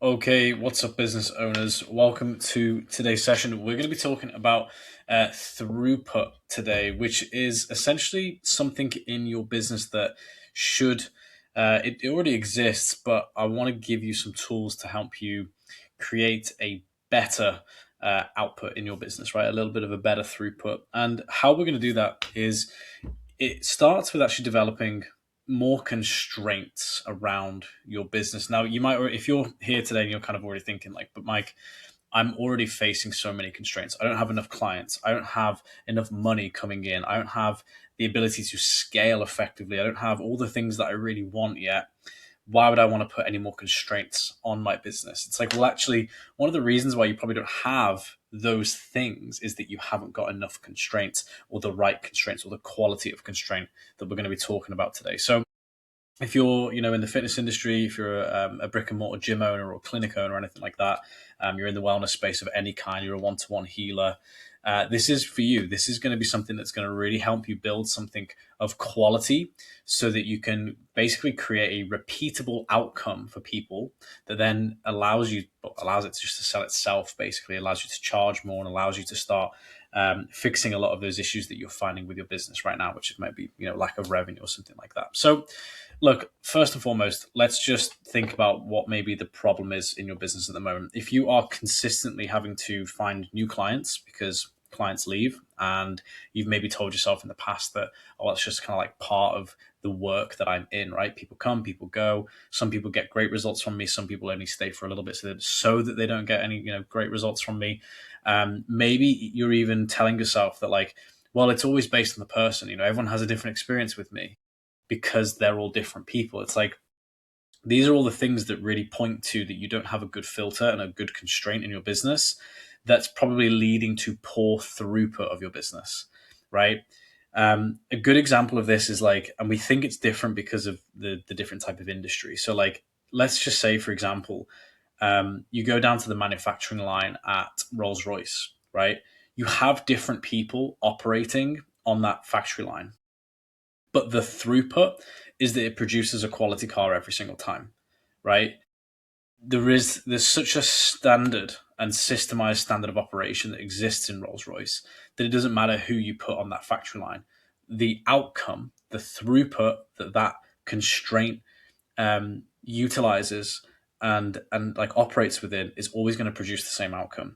Okay, what's up, business owners? Welcome to today's session. We're going to be talking about throughput today, which is essentially something in your business that should, it already exists, but I want to give you some tools to help you create a better output in your business, right? A little bit of a better throughput. And how we're going to do that is it starts with actually developing more constraints around your business. Now, you might, if you're here today and you're kind of already thinking like, but Mike, I'm already facing so many constraints. I don't have enough clients. I don't have enough money coming in. I don't have the ability to scale effectively. I don't have all the things that I really want yet. Why would I want to put any more constraints on my business? It's like, well, actually, one of the reasons why you probably don't have those things is that you haven't got enough constraints or the right constraints or the quality of constraint that we're going to be talking about today. So if you're, in the fitness industry, if you're a brick and mortar gym owner or clinic owner or anything like that, you're in the wellness space of any kind, you're a one-to-one healer, this is for you. This is going to be something that's going to really help you build something of quality so that you can basically create a repeatable outcome for people that then allows it just to sell itself, basically allows you to charge more and allows you to start fixing a lot of those issues that you're finding with your business right now, which might be, lack of revenue or something like that. So look, first and foremost, let's just think about what maybe the problem is in your business at the moment. If you are consistently having to find new clients because clients leave, and you've maybe told yourself in the past that, oh, that's just kind of like part of the work that I'm in, right? People come, people go. Some people get great results from me. Some people only stay for a little bit so that they don't get any, great results from me. Maybe you're even telling yourself that like, well, it's always based on the person. Everyone has a different experience with me because they're all different people. It's like these are all the things that really point to that you don't have a good filter and a good constraint in your business that's probably leading to poor throughput of your business, right? A good example of this is like, and we think it's different because of the different type of industry. So like, let's just say, for example, you go down to the manufacturing line at Rolls-Royce, right? You have different people operating on that factory line, but the throughput is that it produces a quality car every single time, right? There's such a standard and systemized standard of operation that exists in Rolls-Royce that it doesn't matter who you put on that factory line. The outcome, the throughput that constraint utilizes and like operates within is always going to produce the same outcome.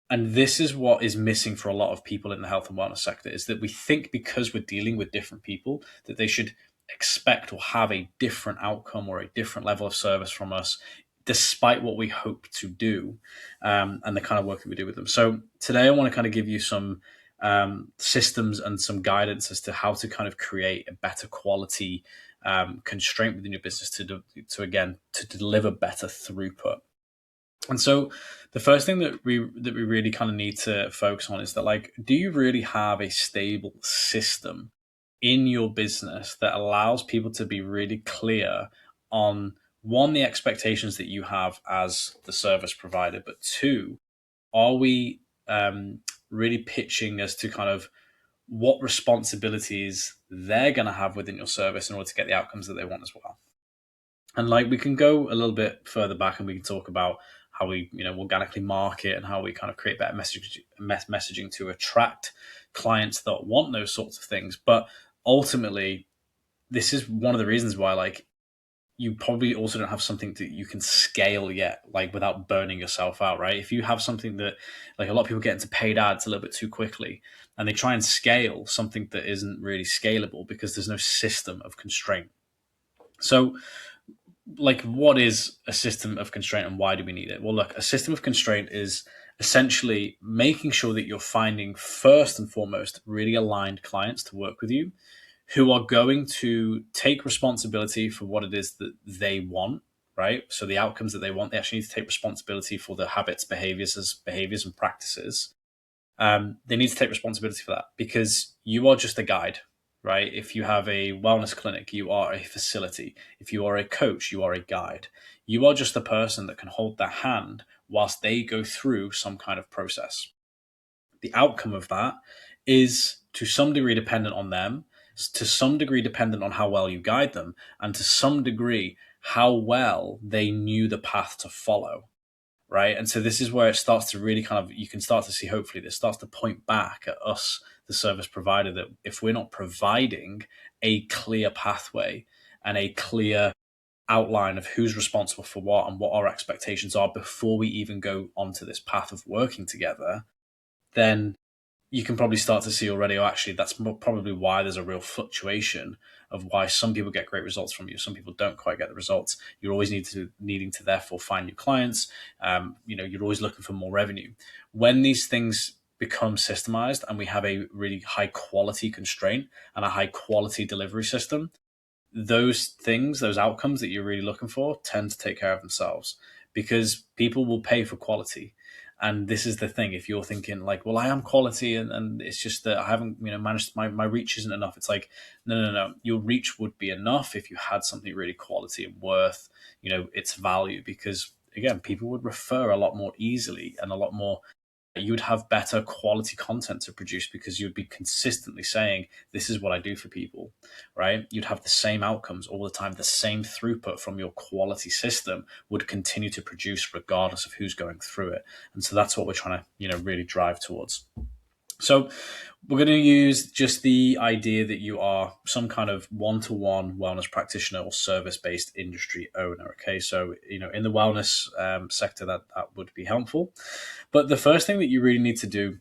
And this is what is missing for a lot of people in the health and wellness sector, is that we think because we're dealing with different people that they should expect or have a different outcome or a different level of service from us, despite what we hope to do, and the kind of work that we do with them. So today I want to kind of give you some systems and some guidance as to how to kind of create a better quality constraint within your business to deliver better throughput. And so the first thing that we really kind of need to focus on is that, like, do you really have a stable system in your business that allows people to be really clear on, one, the expectations that you have as the service provider, but two, are we really pitching as to kind of what responsibilities they're going to have within your service in order to get the outcomes that they want as well? And like, we can go a little bit further back and we can talk about how we, organically market and how we kind of create better messaging to attract clients that want those sorts of things. But ultimately, this is one of the reasons why, like, you probably also don't have something that you can scale yet, like, without burning yourself out, right? If you have something that, like, a lot of people get into paid ads a little bit too quickly and they try and scale something that isn't really scalable because there's no system of constraint. So, like, what is a system of constraint and why do we need it? Well, look, a system of constraint is essentially making sure that you're finding, first and foremost, really aligned clients to work with you who are going to take responsibility for what it is that they want, right? So the outcomes that they want, they actually need to take responsibility for the habits, behaviors and practices. They need to take responsibility for that because you are just a guide, right? If you have a wellness clinic, you are a facility. If you are a coach, you are a guide. You are just the person that can hold their hand whilst they go through some kind of process. The outcome of that is to some degree dependent on them, to some degree dependent on how well you guide them, and to some degree how well they knew the path to follow, right? And so this is where it starts to really kind of, you can start to see, hopefully this starts to point back at us, the service provider, that if we're not providing a clear pathway and a clear outline of who's responsible for what and what our expectations are before we even go onto this path of working together, then you can probably start to see already, oh, actually, that's probably why there's a real fluctuation of why some people get great results from you, some people don't quite get the results. You're always needing to therefore find new clients. You're always looking for more revenue. When these things become systemized and we have a really high quality constraint and a high quality delivery system, those things, those outcomes that you're really looking for tend to take care of themselves because people will pay for quality. And this is the thing. If you're thinking like, well, I am quality and it's just that I haven't, managed, my reach isn't enough. It's like, no. Your reach would be enough if you had something really quality and worth, its value, because again, people would refer a lot more easily and a lot more, you would have better quality content to produce because you'd be consistently saying, this is what I do for people, right? You'd have the same outcomes all the time. The same throughput from your quality system would continue to produce regardless of who's going through it. And so that's what we're trying to, really drive towards. So we're going to use just the idea that you are some kind of one-to-one wellness practitioner or service-based industry owner. Okay, so in the wellness sector, that would be helpful. But the first thing that you really need to do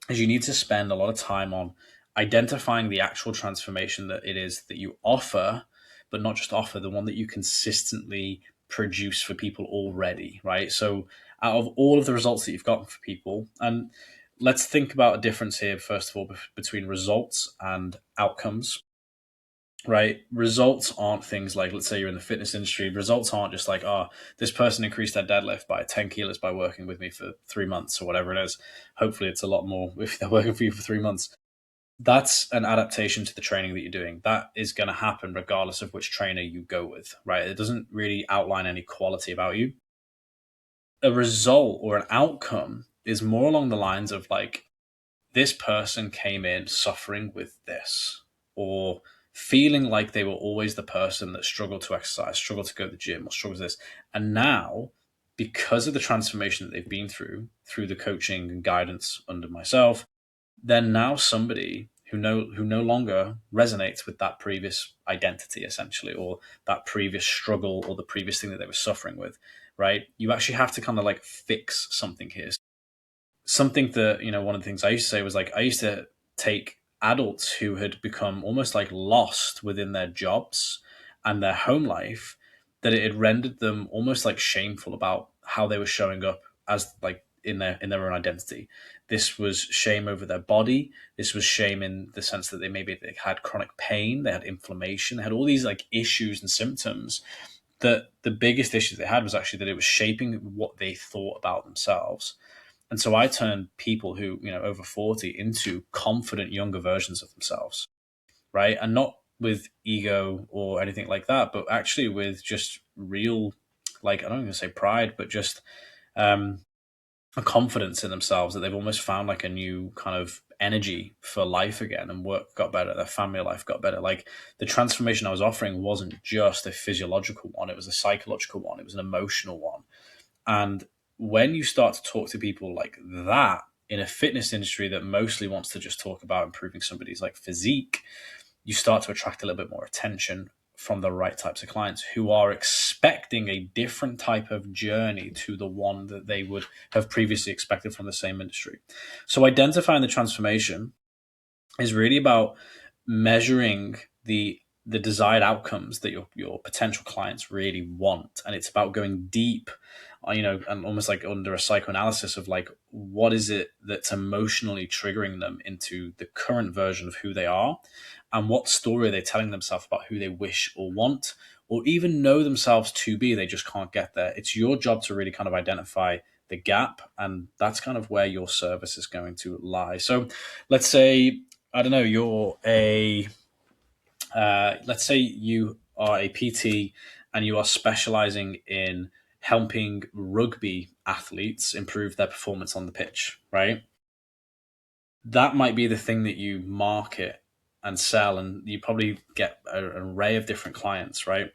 is you need to spend a lot of time on identifying the actual transformation that it is that you offer, but not just offer, the one that you consistently produce for people already, right? So out of all of the results that you've gotten for people, and let's think about a difference here, first of all, between results and outcomes, right? Results aren't things like, let's say you're in the fitness industry, results aren't just like, oh, this person increased their deadlift by 10 kilos by working with me for 3 months or whatever it is. Hopefully it's a lot more if they're working for you for 3 months. That's an adaptation to the training that you're doing. That is going to happen regardless of which trainer you go with, right? It doesn't really outline any quality about you. A result or an outcome is more along the lines of like, this person came in suffering with this, or feeling like they were always the person that struggled to exercise, struggled to go to the gym, or struggled with this. And now, because of the transformation that they've been through the coaching and guidance under myself, they're now somebody who no longer resonates with that previous identity, essentially, or that previous struggle or the previous thing that they were suffering with, right? You actually have to kind of like fix something here. Something that, one of the things I used to say was like, I used to take adults who had become almost like lost within their jobs and their home life, that it had rendered them almost like shameful about how they were showing up as like in their own identity. This was shame over their body. This was shame in the sense that they had chronic pain, they had inflammation, they had all these like issues and symptoms, that the biggest issue they had was actually that it was shaping what they thought about themselves. And so I turned people who, over 40 into confident younger versions of themselves, right? And not with ego or anything like that, but actually with just real, like, I don't even say pride, but just um, a confidence in themselves, that they've almost found like a new kind of energy for life again, and work got better, their family life got better. Like, the transformation I was offering wasn't just a physiological one, it was a psychological one, it was an emotional one. And when you start to talk to people like that in a fitness industry that mostly wants to just talk about improving somebody's like physique, you start to attract a little bit more attention from the right types of clients who are expecting a different type of journey to the one that they would have previously expected from the same industry. So identifying the transformation is really about measuring the desired outcomes that your potential clients really want, and it's about going deep, and almost like under a psychoanalysis of like, what is it that's emotionally triggering them into the current version of who they are, and what story are they telling themselves about who they wish or want, or even know themselves to be, they just can't get there. It's your job to really kind of identify the gap, and that's kind of where your service is going to lie. So let's say, I don't know, let's say you are a PT and you are specializing in helping rugby athletes improve their performance on the pitch, right? That might be the thing that you market and sell, and you probably get an array of different clients, right?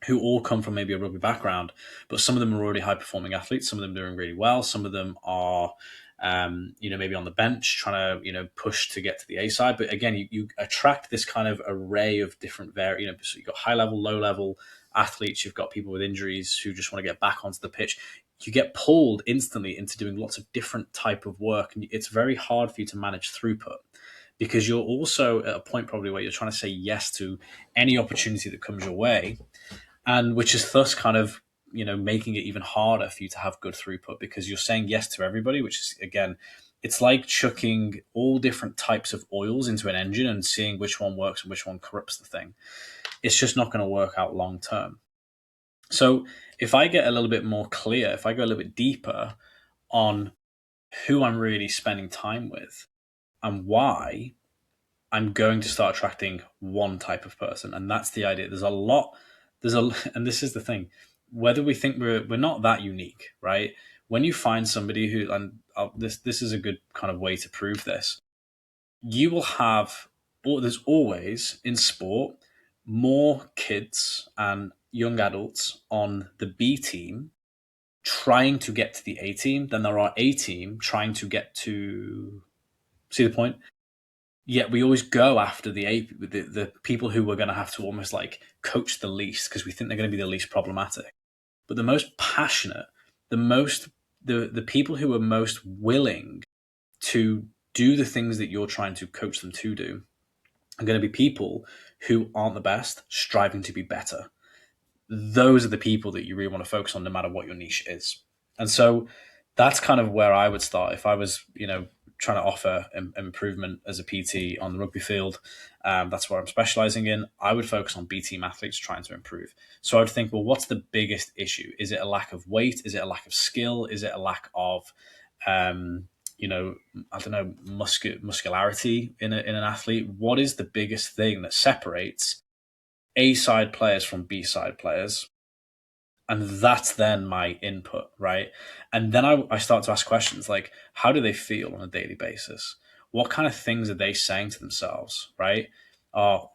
who all come from maybe a rugby background, but some of them are already high performing athletes. Some of them doing really well. Some of them are, maybe on the bench trying to, push to get to the A side. But again, you attract this kind of array of different so you've got high level, low level athletes. You've got people with injuries who just want to get back onto the pitch. You get pulled instantly into doing lots of different type of work, and it's very hard for you to manage throughput because you're also at a point probably where you're trying to say yes to any opportunity that comes your way, and which is thus kind of making it even harder for you to have good throughput because you're saying yes to everybody, which is, again, it's like chucking all different types of oils into an engine and seeing which one works and which one corrupts the thing. It's just not going to work out long term. So if I get a little bit more clear, if I go a little bit deeper on who I'm really spending time with and why, I'm going to start attracting one type of person, and that's the idea. And this is the thing. Whether we think we're not that unique, right? When you find somebody who, and this is a good kind of way to prove this, you will have, or there's always in sport more kids and young adults on the B team trying to get to the A team than there are A team trying to get to. See the point? Yet we always go after the people who we're going to have to almost like coach the least because we think they're going to be the least problematic. But the most passionate, the most the people who are most willing to do the things that you're trying to coach them to do are going to be people who aren't the best, striving to be better. Those are the people that you really want to focus on no matter what your niche is. And so that's kind of where I would start if I was, trying to offer improvement as a PT on the rugby field. That's what I'm specializing in. I would focus on B team athletes trying to improve. So I would think, well, what's the biggest issue? Is it a lack of weight? Is it a lack of skill? Is it a lack of, I don't know, muscularity in an athlete? What is the biggest thing that separates A side players from B side players? And that's then my input, right? And then I start to ask questions like, how do they feel on a daily basis? What kind of things are they saying to themselves, right?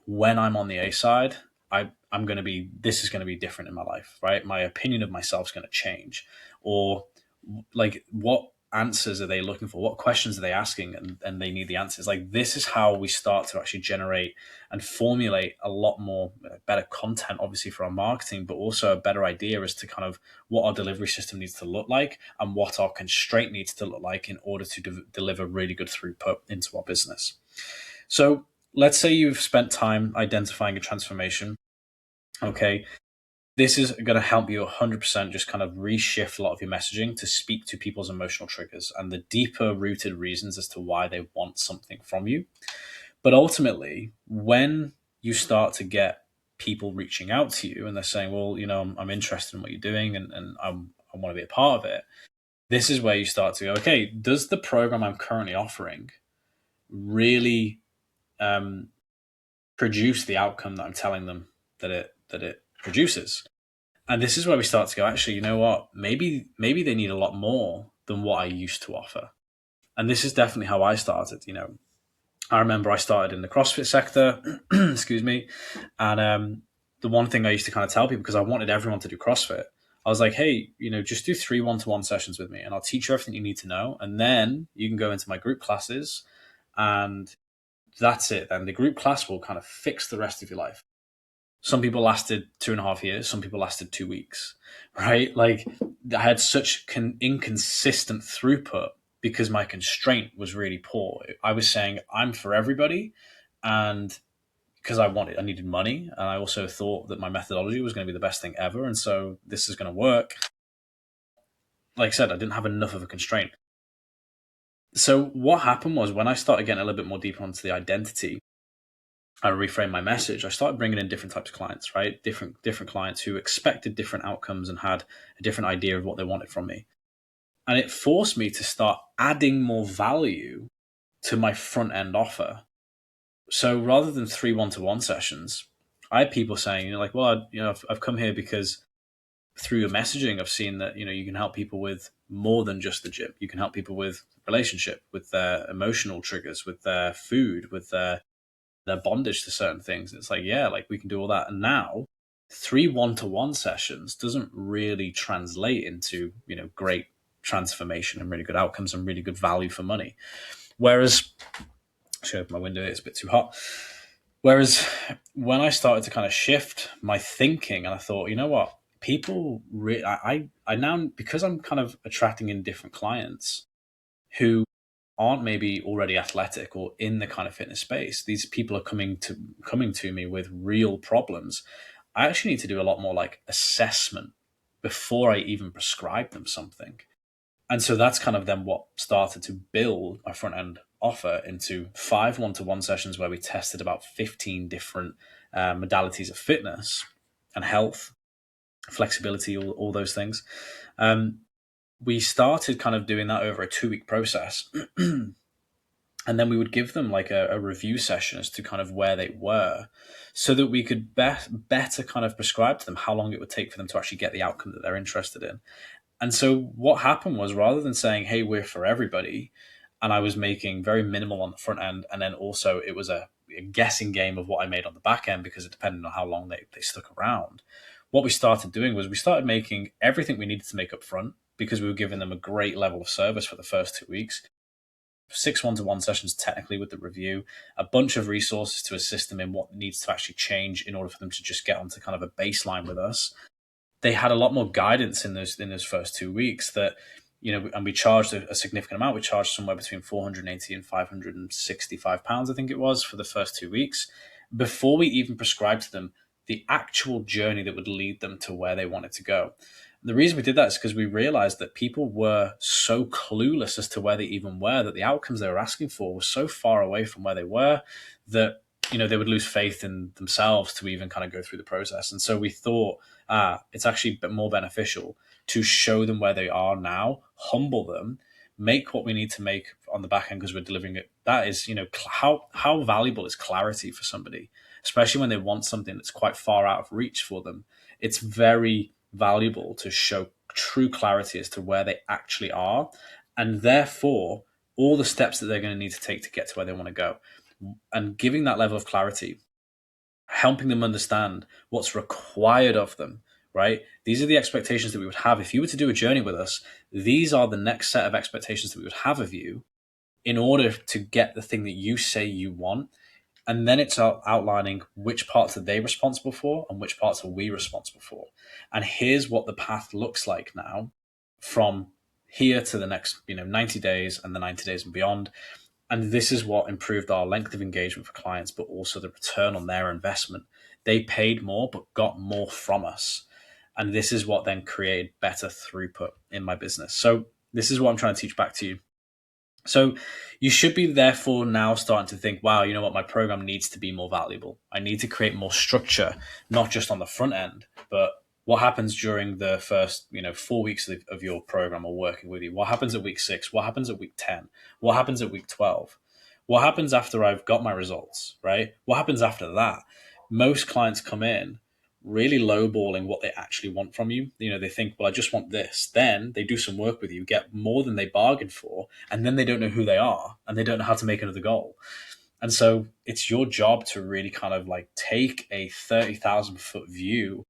When I'm on the A side, I'm going to be, this is going to be different in my life, right? My opinion of myself is going to change. Or like, what answers are they looking for? What questions are they asking? And they need the answers. Like, this is how we start to actually generate and formulate a lot more better content, obviously, for our marketing, but also a better idea as to kind of what our delivery system needs to look like and what our constraint needs to look like in order to deliver really good throughput into our business. So let's say you've spent time identifying a transformation. Okay, this is going to help you 100% just kind of reshift a lot of your messaging to speak to people's emotional triggers and the deeper rooted reasons as to why they want something from you. But ultimately, when you start to get people reaching out to you and they're saying, well, I'm interested in what you're doing and I want to be a part of it, this is where you start to go, okay, does the program I'm currently offering really produce the outcome that I'm telling them that it produces? And this is where we start to go, actually, you know what? Maybe they need a lot more than what I used to offer. And this is definitely how I started. I remember I started in the CrossFit sector, excuse me, and the one thing I used to kind of tell people, because I wanted everyone to do CrossFit, I was like, hey, just do 3 one-to-one sessions with me, and I'll teach you everything you need to know, and then you can go into my group classes, and that's it. Then the group class will kind of fix the rest of your life. Some people lasted 2.5 years. Some people lasted 2 weeks, right? Like, I had such inconsistent throughput because my constraint was really poor. I was saying I'm for everybody, and because I needed money, and I also thought that my methodology was going to be the best thing ever, and so this is going to work. Like I said, I didn't have enough of a constraint. So what happened was when I started getting a little bit more deeper onto the identity, I reframed my message. I started bringing in different types of clients, right? Different clients who expected different outcomes and had a different idea of what they wanted from me. And it forced me to start adding more value to my front end offer. So rather than 3 one-to-one sessions, I had people saying, like, well, I've come here because through your messaging, I've seen that, you can help people with more than just the gym. You can help people with relationship, with their emotional triggers, with their food, with their bondage to certain things. It's like, yeah, like we can do all that. And now 3 one-to-one sessions doesn't really translate into, great transformation and really good outcomes and really good value for money. Whereas, should open my window, it's a bit too hot. Whereas when I started to kind of shift my thinking, and I thought, you know what, I now, because I'm kind of attracting in different clients who aren't maybe already athletic or in the kind of fitness space, these people are coming to me with real problems. I actually need to do a lot more like assessment before I even prescribe them something. And so that's kind of then what started to build my front end offer into 5 one-to-one sessions where we tested about 15 different modalities of fitness and health, flexibility, all those things. We started kind of doing that over a 2-week process. And then we would give them like a review session as to kind of where they were, so that we could better kind of prescribe to them how long it would take for them to actually get the outcome that they're interested in. And so what happened was, rather than saying, hey, we're for everybody, and I was making very minimal on the front end, and then also it was a guessing game of what I made on the back end because it depended on how long they stuck around. What we started doing was we started making everything we needed to make up front, because we were giving them a great level of service for the first 2 weeks. 6 one-to-one sessions technically with the review, a bunch of resources to assist them in what needs to actually change in order for them to just get onto kind of a baseline with us. They had a lot more guidance in those first 2 weeks that, and we charged a significant amount. We charged somewhere between £480 and £565, I think it was, for the first 2 weeks, before we even prescribed to them the actual journey that would lead them to where they wanted to go. The reason we did that is because we realized that people were so clueless as to where they even were, that the outcomes they were asking for were so far away from where they were that, they would lose faith in themselves to even kind of go through the process. And so we thought, it's actually more beneficial to show them where they are now, humble them, make what we need to make on the back end because we're delivering it. That is, how valuable is clarity for somebody, especially when they want something that's quite far out of reach for them. It's very valuable to show true clarity as to where they actually are, and therefore all the steps that they're going to need to take to get to where they want to go. And giving that level of clarity, helping them understand what's required of them, right? These are the expectations that we would have. If you were to do a journey with us, these are the next set of expectations that we would have of you in order to get the thing that you say you want. And then it's outlining which parts are they responsible for and which parts are we responsible for. And here's what the path looks like now from here to the next 90 days and the 90 days and beyond. And this is what improved our length of engagement for clients, but also the return on their investment. They paid more, but got more from us. And this is what then created better throughput in my business. So this is what I'm trying to teach back to you. So you should be therefore now starting to think, wow, you know what, my program needs to be more valuable. I need to create more structure, not just on the front end, but what happens during the first 4 weeks of your program or working with you? What happens at week 6? What happens at week 10? What happens at week 12? What happens after I've got my results, right? What happens after that? Most clients come in really lowballing what they actually want from you. They think, well, I just want this. Then they do some work with you, get more than they bargained for, and then they don't know who they are and they don't know how to make another goal. And so it's your job to really kind of like take a 30,000 foot view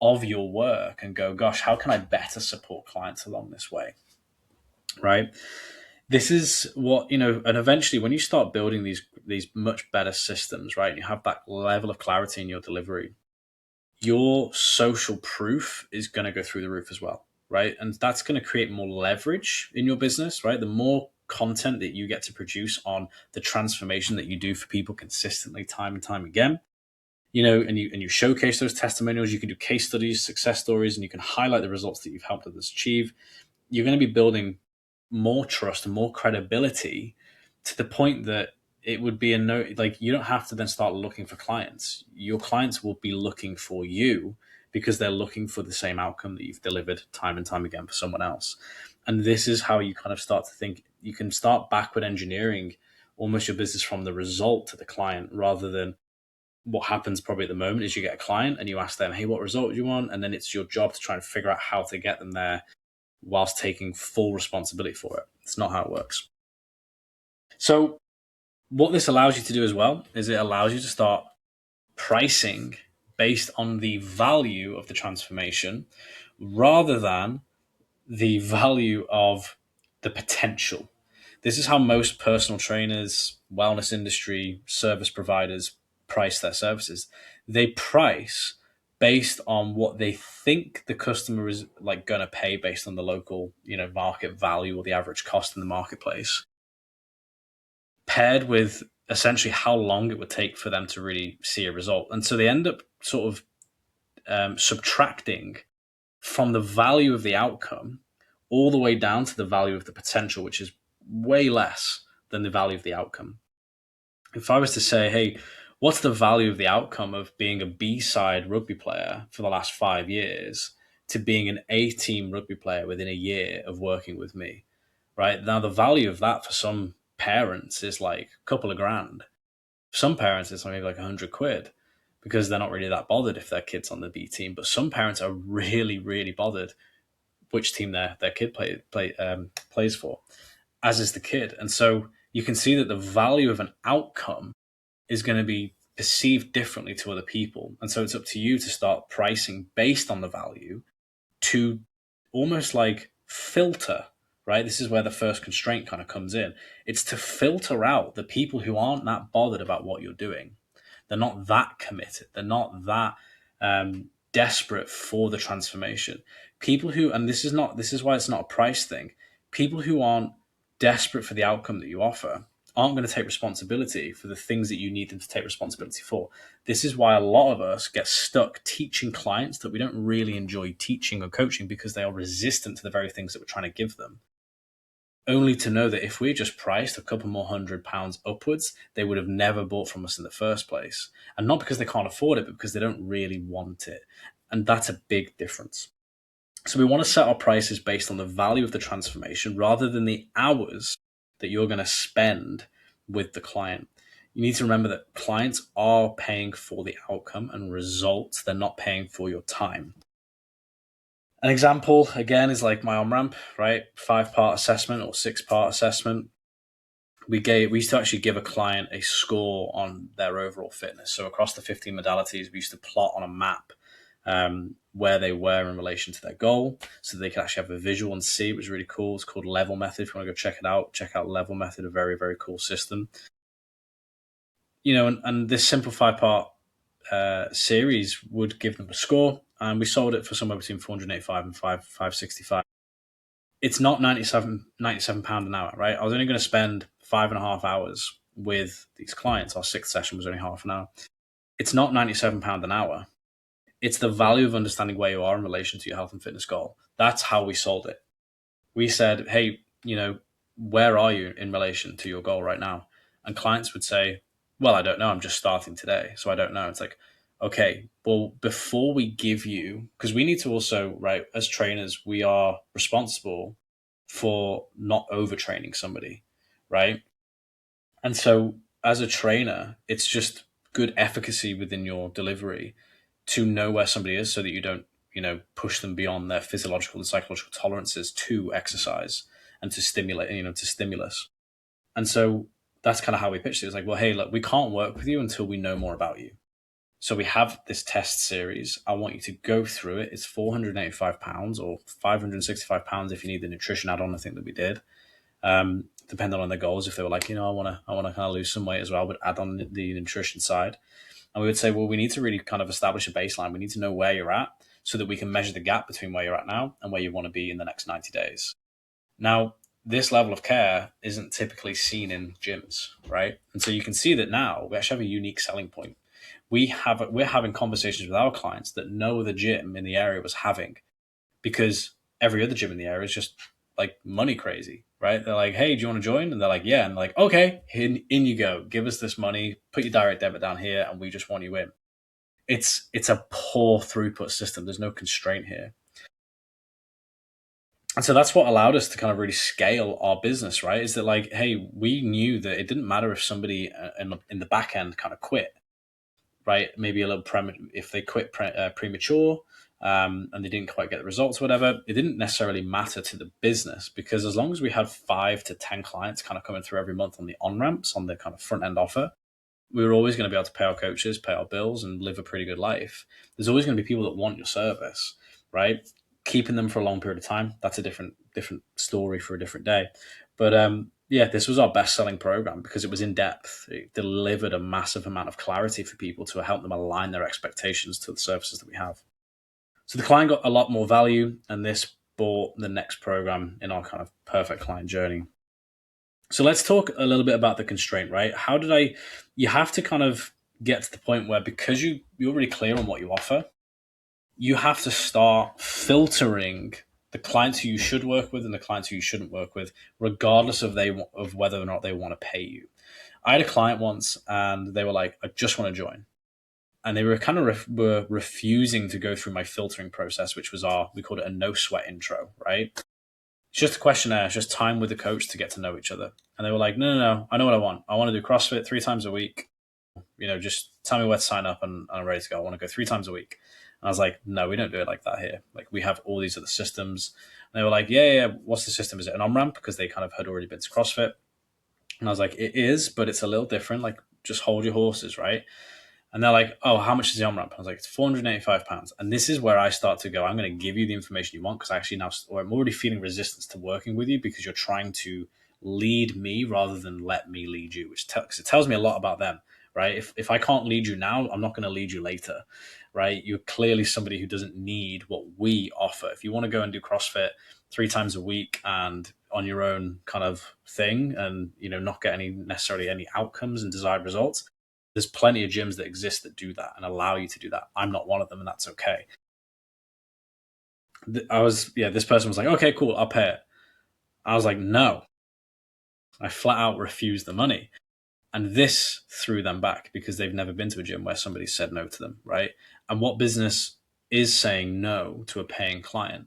of your work and go, gosh, how can I better support clients along this way? Right? This is what, and eventually when you start building these much better systems, right, and you have that level of clarity in your delivery, your social proof is going to go through the roof as well, right? And that's going to create more leverage in your business, right? The more content that you get to produce on the transformation that you do for people consistently, time and time again, and you showcase those testimonials, you can do case studies, success stories, and you can highlight the results that you've helped others achieve. You're going to be building more trust and more credibility to the point that it would be you don't have to then start looking for clients. Your clients will be looking for you because they're looking for the same outcome that you've delivered time and time again for someone else. And this is how you kind of start to think. You can start backward engineering almost your business from the result to the client, rather than what happens probably at the moment is you get a client and you ask them, hey, what result do you want? And then it's your job to try and figure out how to get them there whilst taking full responsibility for it. It's not how it works. So what this allows you to do as well is it allows you to start pricing based on the value of the transformation rather than the value of the potential. This is how most personal trainers, wellness industry, service providers price their services. They price based on what they think the customer is like going to pay based on the local, market value or the average cost in the marketplace, paired with essentially how long it would take for them to really see a result. And so they end up sort of subtracting from the value of the outcome all the way down to the value of the potential, which is way less than the value of the outcome. If I was to say, hey, what's the value of the outcome of being a B-side rugby player for the last 5 years to being an A-team rugby player within a year of working with me, right? Now, the value of that for some parents is like a couple of grand. For some parents, it's maybe like 100 quid because they're not really that bothered if their kid's on the B team. But some parents are really, really bothered which team their kid plays for, as is the kid. And so you can see that the value of an outcome is going to be perceived differently to other people. And so it's up to you to start pricing based on the value to almost like filter, right? This is where the first constraint kind of comes in. It's to filter out the people who aren't that bothered about what you're doing. They're not that committed. They're not that desperate for the transformation. People who, and this is why it's not a price thing. People who aren't desperate for the outcome that you offer aren't going to take responsibility for the things that you need them to take responsibility for. This is why a lot of us get stuck teaching clients that we don't really enjoy teaching or coaching because they are resistant to the very things that we're trying to give them. Only to know that if we just priced a couple more £100 upwards, they would have never bought from us in the first place. And not because they can't afford it, but because they don't really want it. And that's a big difference. So we want to set our prices based on the value of the transformation rather than the hours that you're going to spend with the client. You need to remember that clients are paying for the outcome and results. They're not paying for your time. An example, again, is like my on-ramp, right? 5-part assessment or 6-part assessment. We used to actually give a client a score on their overall fitness. So across the 15 modalities, we used to plot on a map where they were in relation to their goal so they could actually have a visual and see. It was really cool. It's called Level Method. If you want to go check out Level Method, a very, very cool system. And this simple 5-part series would give them a score, and we sold it for somewhere between 485 and 565. It's not 97 pound an hour, right? I was only going to spend 5.5 hours with these clients. Our 6th session was only half an hour. It's not £97 an hour. It's the value of understanding where you are in relation to your health and fitness goal. That's how we sold it. We said, hey, where are you in relation to your goal right now? And clients would say, well, I don't know. I'm just starting today, so I don't know. It's like, okay, well, before we give you, because we need to also, right, as trainers, we are responsible for not overtraining somebody, right? And so as a trainer, it's just good efficacy within your delivery to know where somebody is so that you don't, push them beyond their physiological and psychological tolerances to exercise and to stimulate, to stimulus. And so that's kind of how we pitched it. It's like, well, hey, look, we can't work with you until we know more about you. So we have this test series. I want you to go through it. It's £485 or £565 if you need the nutrition add-on, I think that we did. Depending on their goals. If they were like, I want to kind of lose some weight as well, but add on the nutrition side. And we would say, well, we need to really kind of establish a baseline. We need to know where you're at so that we can measure the gap between where you're at now and where you want to be in the next 90 days. Now, this level of care isn't typically seen in gyms, right? And so you can see that now we actually have a unique selling point. We're having conversations with our clients that no other gym in the area was having, because every other gym in the area is just like money crazy, right? They're like, hey, do you want to join? And they're like, yeah. And they're like, okay, in you go. Give us this money, put your direct debit down here, and we just want you in. It's a poor throughput system. There's no constraint here. And so that's what allowed us to kind of really scale our business, right? Is that like, hey, we knew that it didn't matter if somebody in the back end kind of quit, right? Maybe a little if they quit premature and they didn't quite get the results or whatever, it didn't necessarily matter to the business, because as long as we had 5 to 10 clients kind of coming through every month on the on-ramps, on the kind of front end offer, we're always going to be able to pay our coaches, pay our bills, and live a pretty good life. There's always going to be people that want your service, right? Keeping them for a long period of time, that's a different story for a different day. But yeah, this was our best selling program because it was in depth. It delivered a massive amount of clarity for people to help them align their expectations to the services that we have. So the client got a lot more value, and this brought the next program in our kind of perfect client journey. So let's talk a little bit about the constraint, right? You have to kind of get to the point where, because you're really clear on what you offer, you have to start filtering the clients who you should work with and the clients who you shouldn't work with, regardless of whether or not they want to pay you. I had a client once, and they were like, "I just want to join," and they were kind of were refusing to go through my filtering process, which was we called it a no sweat intro, right? It's just a questionnaire. It's just time with the coach to get to know each other. And they were like, no, no, no, I know what I want. I want to do CrossFit 3 times a week. Just tell me where to sign up, and I'm ready to go. I want to go 3 times a week. And I was like, no, we don't do it like that here. Like, we have all these other systems. And they were like, yeah, what's the system? Is it an on-ramp? Because they kind of had already been to CrossFit. And I was like, it is, but it's a little different. Like, just hold your horses, right? And they're like, oh, how much is the on-ramp? I was like, it's £485. And this is where I start to go, I'm going to give you the information you want, because I'm already feeling resistance to working with you because you're trying to lead me rather than let me lead you, because it tells me a lot about them, right? If I can't lead you now, I'm not going to lead you later, right? You're clearly somebody who doesn't need what we offer. If you want to go and do CrossFit 3 times a week and on your own kind of thing, and not get necessarily any outcomes and desired results, there's plenty of gyms that exist that do that and allow you to do that. I'm not one of them, and that's okay. This person was like, okay, cool, I'll pay it. I was like, no. I flat out refused the money. And this threw them back because they've never been to a gym where somebody said no to them, right? And what business is saying no to a paying client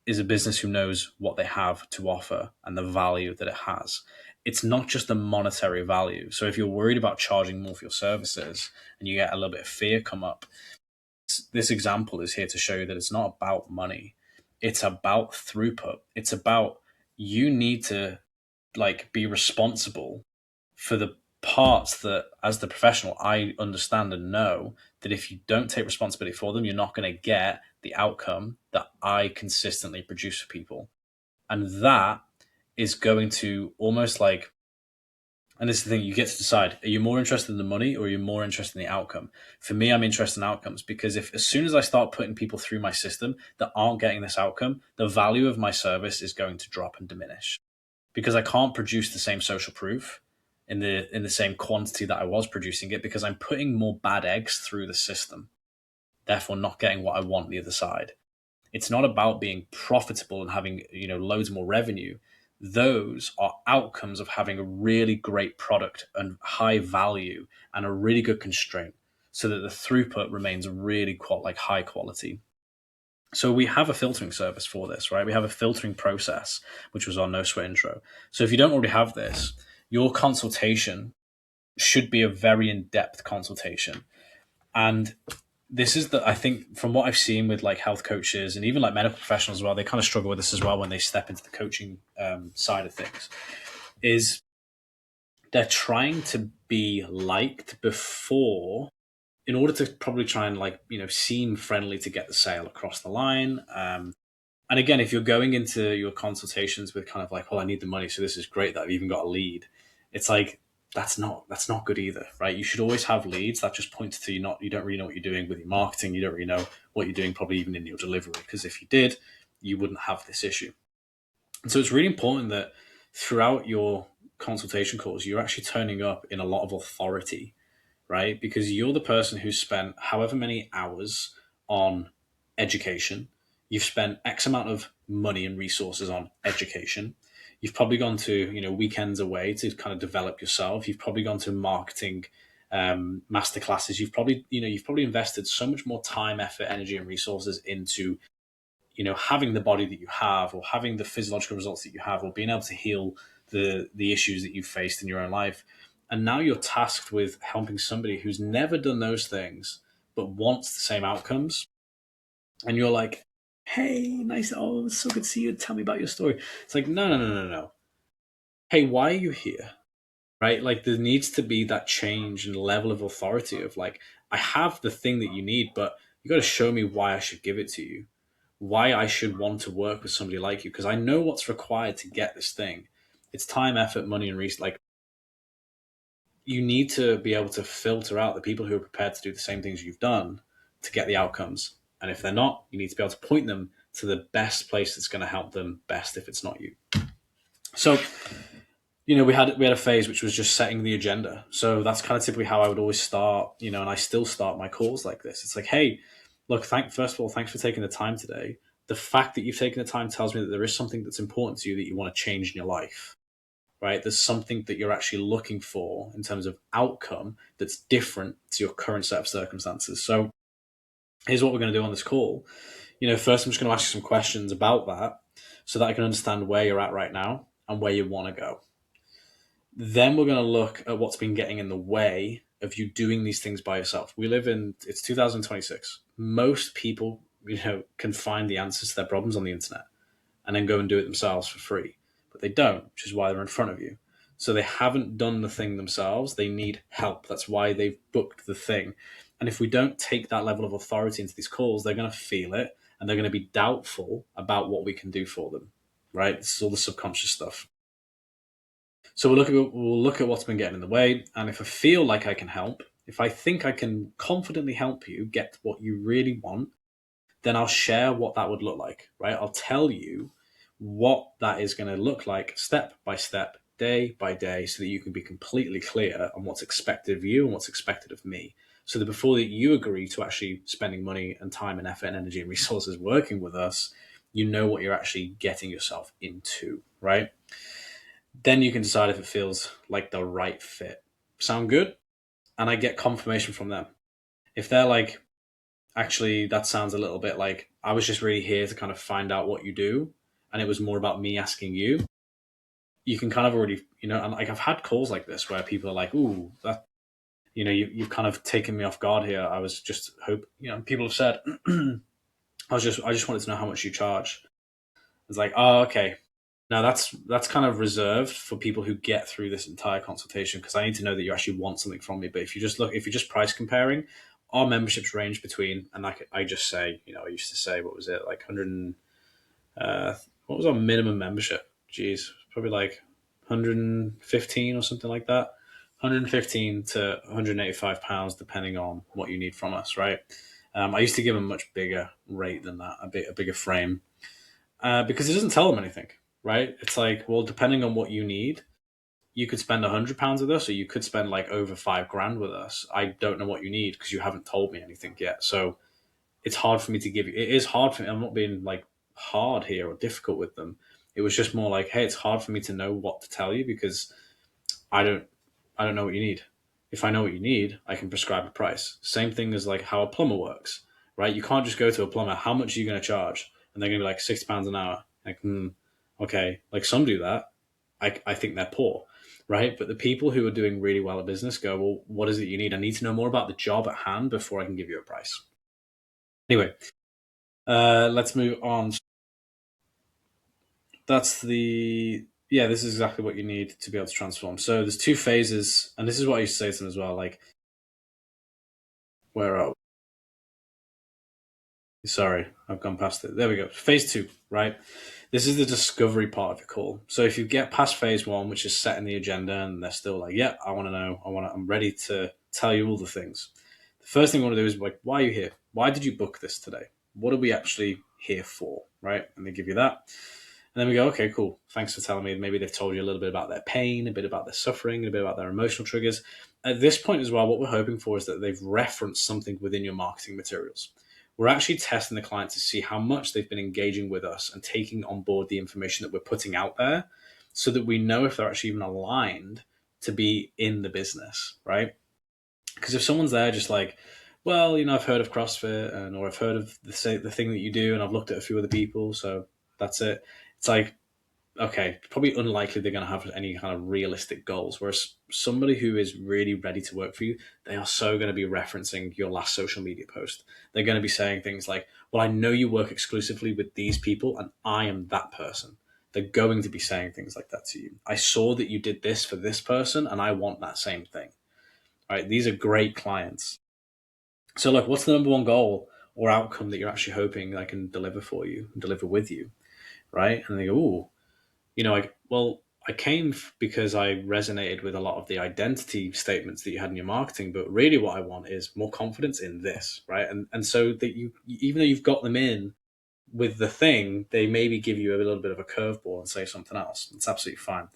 is a business who knows what they have to offer and the value that it has. It's not just the monetary value. So if you're worried about charging more for your services and you get a little bit of fear come up, this example is here to show you that it's not about money. It's about throughput. It's about, you need to be responsible for the parts that, as the professional, I understand and know that if you don't take responsibility for them, you're not going to get the outcome that I consistently produce for people. And that is going to almost like, and this is the thing, you get to decide, are you more interested in the money or are you more interested in the outcome? For me, I'm interested in outcomes, because if as soon as I start putting people through my system that aren't getting this outcome, the value of my service is going to drop and diminish, because I can't produce the same social proof in the same quantity that I was producing it, because I'm putting more bad eggs through the system, therefore not getting what I want the other side. It's not about being profitable and having loads more revenue. Those are outcomes of having a really great product and high value and a really good constraint, so that the throughput remains really high quality. So we have a filtering service for this, right? We have a filtering process, which was our no sweat intro. So if you don't already have this, your consultation should be a very in-depth consultation. And this is I think, from what I've seen with health coaches and even medical professionals as well, they kind of struggle with this as well when they step into the coaching side of things, is they're trying to be liked before, in order to probably try and seem friendly to get the sale across the line. And again, if you're going into your consultations with kind of well, I need the money, so this is great that I've even got a lead, it's that's not good either, right? You should always have leads. That just points to you don't really know what you're doing with your marketing. You don't really know what you're doing, probably even in your delivery, because if you did, you wouldn't have this issue. And so it's really important that throughout your consultation calls, you're actually turning up in a lot of authority, right? Because you're the person who's spent however many hours on education. You've spent X amount of money and resources on education. You've probably gone to weekends away to kind of develop yourself. You've probably gone to marketing master classes. You've probably invested so much more time, effort, energy, and resources into having the body that you have, or having the physiological results that you have, or being able to heal the issues that you've faced in your own life. And now you're tasked with helping somebody who's never done those things but wants the same outcomes. And you're like, hey, nice. Oh, it's so good to see you. Tell me about your story. It's like, no, no, no, no, no. Hey, why are you here? right? Like there needs to be that change and level of authority of like, I have the thing that you need, but you got to show me why I should give it to you, why I should want to work with somebody like you, because I know what's required to get this thing. It's time, effort, money, and resources. Like you need to be able to filter out the people who are prepared to do the same things you've done to get the outcomes. And if they're not, you need to be able to point them to the best place that's going to help them best if it's not you. So, we had a phase which was just setting the agenda. So that's kind of typically how I would always start, and I still start my calls like this. It's like, hey, look, first of all, thanks for taking the time today. The fact that you've taken the time tells me that there is something that's important to you that you want to change in your life, right? There's something that you're actually looking for in terms of outcome that's different to your current set of circumstances. So here's what we're going to do on this call. First I'm just going to ask you some questions about that so that I can understand where you're at right now and where you want to go. Then we're going to look at what's been getting in the way of you doing these things by yourself. It's 2026. Most people, can find the answers to their problems on the internet and then go and do it themselves for free. But they don't, which is why they're in front of you. So they haven't done the thing themselves. They need help. That's why they've booked the thing. And if we don't take that level of authority into these calls, they're going to feel it and they're going to be doubtful about what we can do for them, right? This is all the subconscious stuff. So we'll look at what's been getting in the way. And if I feel like I can help, if I think I can confidently help you get what you really want, then I'll share what that would look like, right? I'll tell you what that is going to look like step by step, day by day, so that you can be completely clear on what's expected of you and what's expected of me. So that before that you agree to actually spending money and time and effort and energy and resources working with us, you know what you're actually getting yourself into, right? Then you can decide if it feels like the right fit. Sound good? And I get confirmation from them. If they're like, actually, that sounds a little bit like I was just really here to kind of find out what you do, and it was more about me asking you. You can kind of already, and like I've had calls like this where people are like, "Ooh, that, you've kind of taken me off guard here. I was just hope, people have said, I just wanted to know how much you charge." It's like, oh, okay. Now that's kind of reserved for people who get through this entire consultation because I need to know that you actually want something from me. But if you're just price comparing, our memberships range between, and I just say, I used to say, what was it, like 100, what was our minimum membership? Geez, probably like 115 or something like that. 115 to 185 pounds, depending on what you need from us, right? I used to give a much bigger rate than that, a bigger frame, because it doesn't tell them anything, right? It's like, well, depending on what you need, you could spend £100 with us, or you could spend like over 5 grand with us. I don't know what you need because you haven't told me anything yet. So it's hard for me to give you. It is hard for me. I'm not being like hard here or difficult with them. It was just more like, hey, it's hard for me to know what to tell you because I don't, I don't know what you need. If I know what you need, I can prescribe a price. Same thing as like how a plumber works, right? You can't just go to a plumber. How much are you going to charge? And they're going to be like £60 an hour. Like, okay. Like some do that. I think they're poor, right? But the people who are doing really well at business go, well, what is it you need? I need to know more about the job at hand before I can give you a price. Anyway, let's move on. This is exactly what you need to be able to transform. So there's two phases, and this is what I used to say to them as well. Like, where are Sorry, I've gone past it. There we go. Phase two, right? This is the discovery part of your call. So if you get past phase one, which is setting the agenda, and they're still like, "Yeah, I want to know. I'm ready to tell you all the things." The first thing I want to do is like, "Why are you here? Why did you book this today? What are we actually here for?" Right? And they give you that, and then we go, "Okay, cool. Thanks for telling me." Maybe they've told you a little bit about their pain, a bit about their suffering, a bit about their emotional triggers. At this point as well, what we're hoping for is that they've referenced something within your marketing materials. We're actually testing the client to see how much they've been engaging with us and taking on board the information that we're putting out there so that we know if they're actually even aligned to be in the business, right? Because if someone's there just like, well, I've heard of CrossFit or I've heard of the thing that you do and I've looked at a few other people, so that's it. It's like, okay, probably unlikely they're going to have any kind of realistic goals. Whereas somebody who is really ready to work for you, they are so going to be referencing your last social media post. They're going to be saying things like, well, I know you work exclusively with these people and I am that person. they're going to be saying things like that to you. I saw that you did this for this person and I want that same thing. Right? These are great clients. So, like, what's the number one goal or outcome that you're actually hoping I can deliver for you, deliver with you, right? And they go, "Oh, well, I came because I resonated with a lot of the identity statements that you had in your marketing, but really, what I want is more confidence in this, right?" And so that you, even though you've got them in with the thing, they maybe give you a little bit of a curveball and say something else. It's absolutely fine.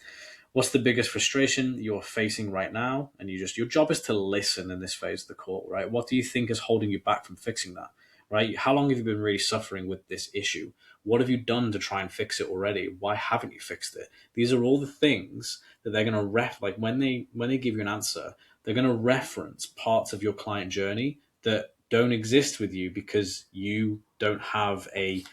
What's the biggest frustration you're facing right now? And your job is to listen in this phase of the call, right? What do you think is holding you back from fixing that, right? How long have you been really suffering with this issue? What have you done to try and fix it already? Why haven't you fixed it? These are all the things that they're going to like when they give you an answer, they're going to reference parts of your client journey that don't exist with you because you don't have a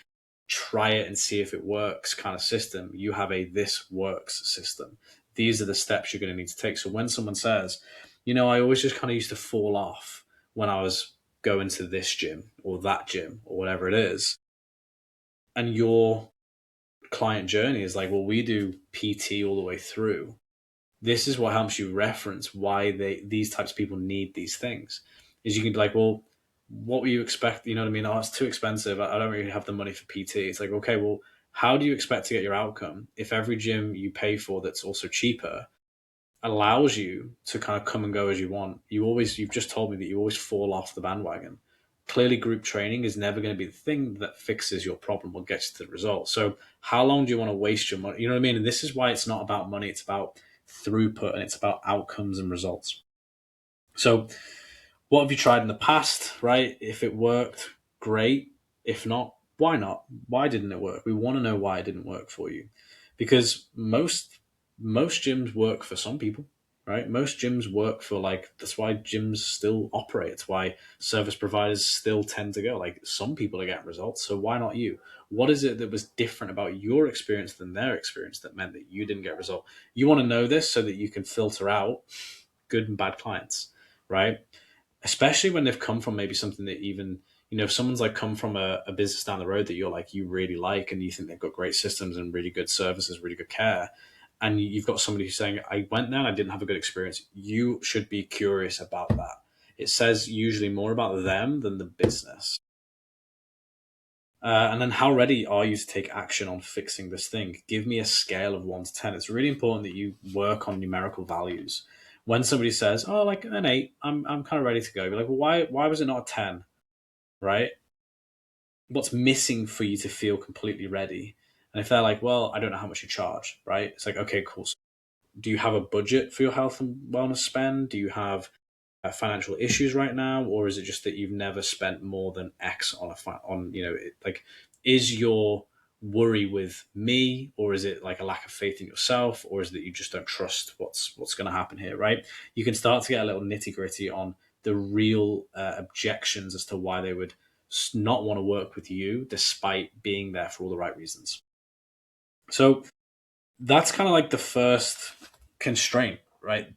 try it and see if it works kind of system. You have a this works system. These are the steps you're going to need to take. So when someone says, I always just kind of used to fall off when I was going to this gym or that gym or whatever it is, and your client journey is like, well, we do PT all the way through. This is what helps you reference why these types of people need these things. Is you can be like, well, what were you expect? You know what I mean? Oh, it's too expensive. I don't really have the money for PT. It's like, okay, well, how do you expect to get your outcome if every gym you pay for that's also cheaper allows you to kind of come and go as you want? You've just told me that you always fall off the bandwagon. Clearly, group training is never going to be the thing that fixes your problem or gets you to the result. So, how long do you want to waste your money? You know what I mean? And this is why it's not about money, it's about throughput and it's about outcomes and results. So, what have you tried in the past, right? If it worked, great. If not, why not? Why didn't it work? We want to know why it didn't work for you, because most gyms work for some people, right? Most gyms work for, like, that's why gyms still operate. It's why service providers still tend to go. Like, some people are getting results, so why not you? What is it that was different about your experience than their experience that meant that you didn't get a result? You want to know this so that you can filter out good and bad clients, right? Especially when they've come from maybe something that even, if someone's like come from a business down the road that you really like and you think they've got great systems and really good services, really good care, and you've got somebody who's saying, I went there and I didn't have a good experience, you should be curious about that. It says usually more about them than the business. And then, how ready are you to take action on fixing this thing? Give me a scale of 1 to 10. It's really important that you work on numerical values. When somebody says, "Oh, like an 8, I'm kind of ready to go," you're like, "Well, why was it not a 10?" Right? What's missing for you to feel completely ready? And if they're like, "Well, I don't know how much you charge," right? It's like, okay, cool. So do you have a budget for your health and wellness spend? Do you have financial issues right now, or is it just that you've never spent more than X on like, is your worry with me, or is it like a lack of faith in yourself, or is it that you just don't trust what's going to happen here, right? You can start to get a little nitty gritty on the real objections as to why they would not want to work with you despite being there for all the right reasons. So that's kind of like the first constraint, right?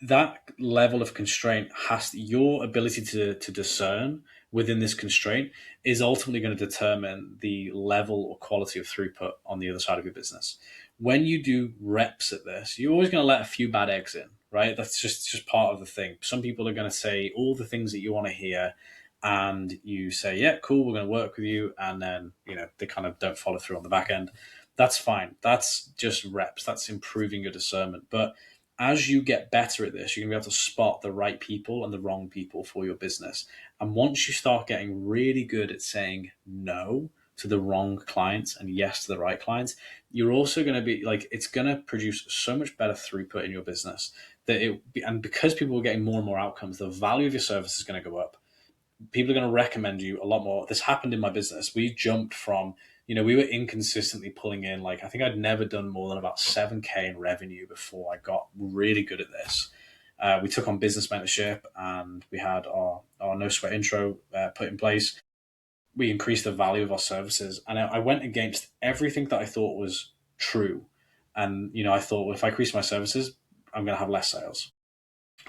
That level of constraint your ability to discern within this constraint is ultimately going to determine the level or quality of throughput on the other side of your business. When you do reps at this, you're always going to let a few bad eggs in, right? That's just part of the thing. Some people are going to say all the things that you want to hear, and you say, yeah, cool, we're going to work with you, and then they kind of don't follow through on the back end. That's fine. That's just reps. That's improving your discernment. But as you get better at this, you're going to be able to spot the right people and the wrong people for your business. And once you start getting really good at saying no to the wrong clients and yes to the right clients, you're also going to be like, it's going to produce so much better throughput in your business and because people are getting more and more outcomes, the value of your service is going to go up. People are going to recommend you a lot more. This happened in my business. We jumped from, we were inconsistently pulling in, like, I think I'd never done more than about 7K in revenue before I got really good at this. We took on business mentorship and we had our no sweat intro put in place. We increased the value of our services. And I went against everything that I thought was true. And, I thought, well, if I increase my services, I'm going to have less sales.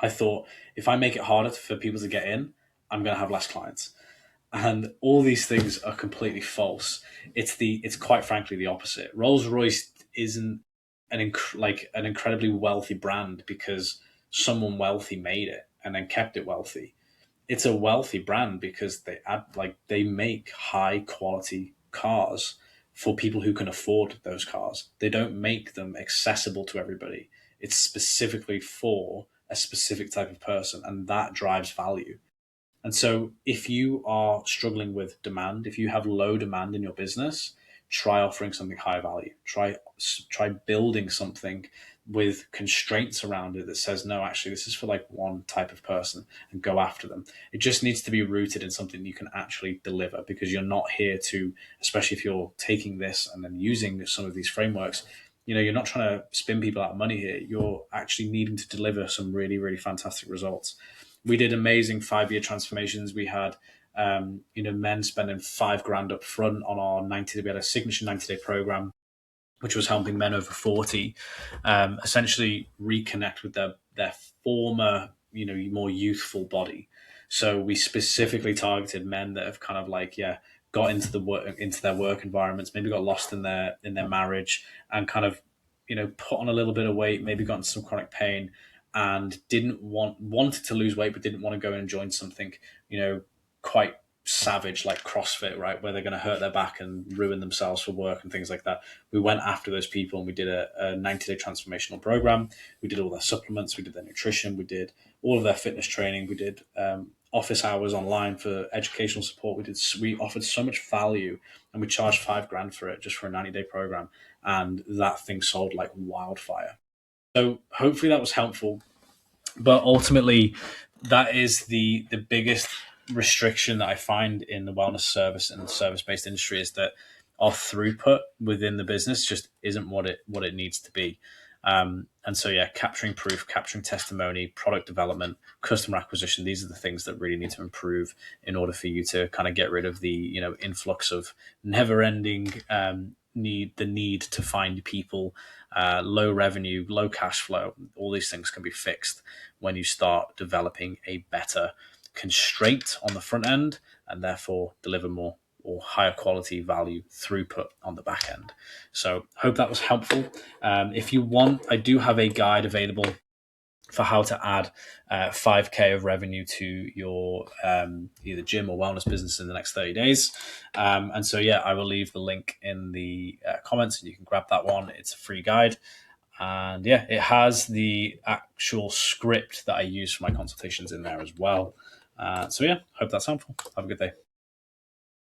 I thought if I make it harder for people to get in, I'm going to have less clients. And all these things are completely false. It's quite frankly the opposite. Rolls Royce isn't an incredibly wealthy brand because someone wealthy made it and then kept it wealthy. It's a wealthy brand because they make high quality cars for people who can afford those cars. They don't make them accessible to everybody. It's specifically for a specific type of person, and that drives value. And so, if you are struggling with demand, if you have low demand in your business, try offering something high value. Try building something with constraints around it that says, no, actually, this is for like one type of person, and go after them. It just needs to be rooted in something you can actually deliver, because you're not here to, especially if you're taking this and then using some of these frameworks. You're not trying to spin people out of money here. You're actually needing to deliver some really, really fantastic results. We did amazing 5-year transformations. We had, men spending $5,000 up front on our 90. We had a signature 90-day program, which was helping men over 40, essentially reconnect with their former, more youthful body. So we specifically targeted men that have kind of got into their work environments, maybe got lost in their marriage, and kind of put on a little bit of weight, maybe got into some chronic pain, and didn't wanted to lose weight, but didn't want to go and join something quite savage like CrossFit, right, where they're going to hurt their back and ruin themselves for work and things like that. We went after those people, and we did a 90-day transformational program. We did all their supplements, we did their nutrition, we did all of their fitness training, we did office hours online for educational support. We offered so much value, and we charged $5,000 for it, just for a 90-day program, and that thing sold like wildfire. So hopefully that was helpful. But ultimately, that is the biggest restriction that I find in the wellness service and the service based industry, is that our throughput within the business just isn't what it needs to be. And so, yeah, capturing proof, capturing testimony, product development, customer acquisition, these are the things that really need to improve in order for you to kind of get rid of the influx of never ending need to find people, low revenue, low cash flow. All these things can be fixed when you start developing a better constraint on the front end, and therefore deliver more or higher quality value throughput on the back end. So hope that was helpful. If you want, I do have a guide available for how to add 5K of revenue to your either gym or wellness business in the next 30 days. And so, yeah, I will leave the link in the comments, and you can grab that one. It's a free guide. And yeah, it has the actual script that I use for my consultations in there as well. So yeah, hope that's helpful. Have a good day.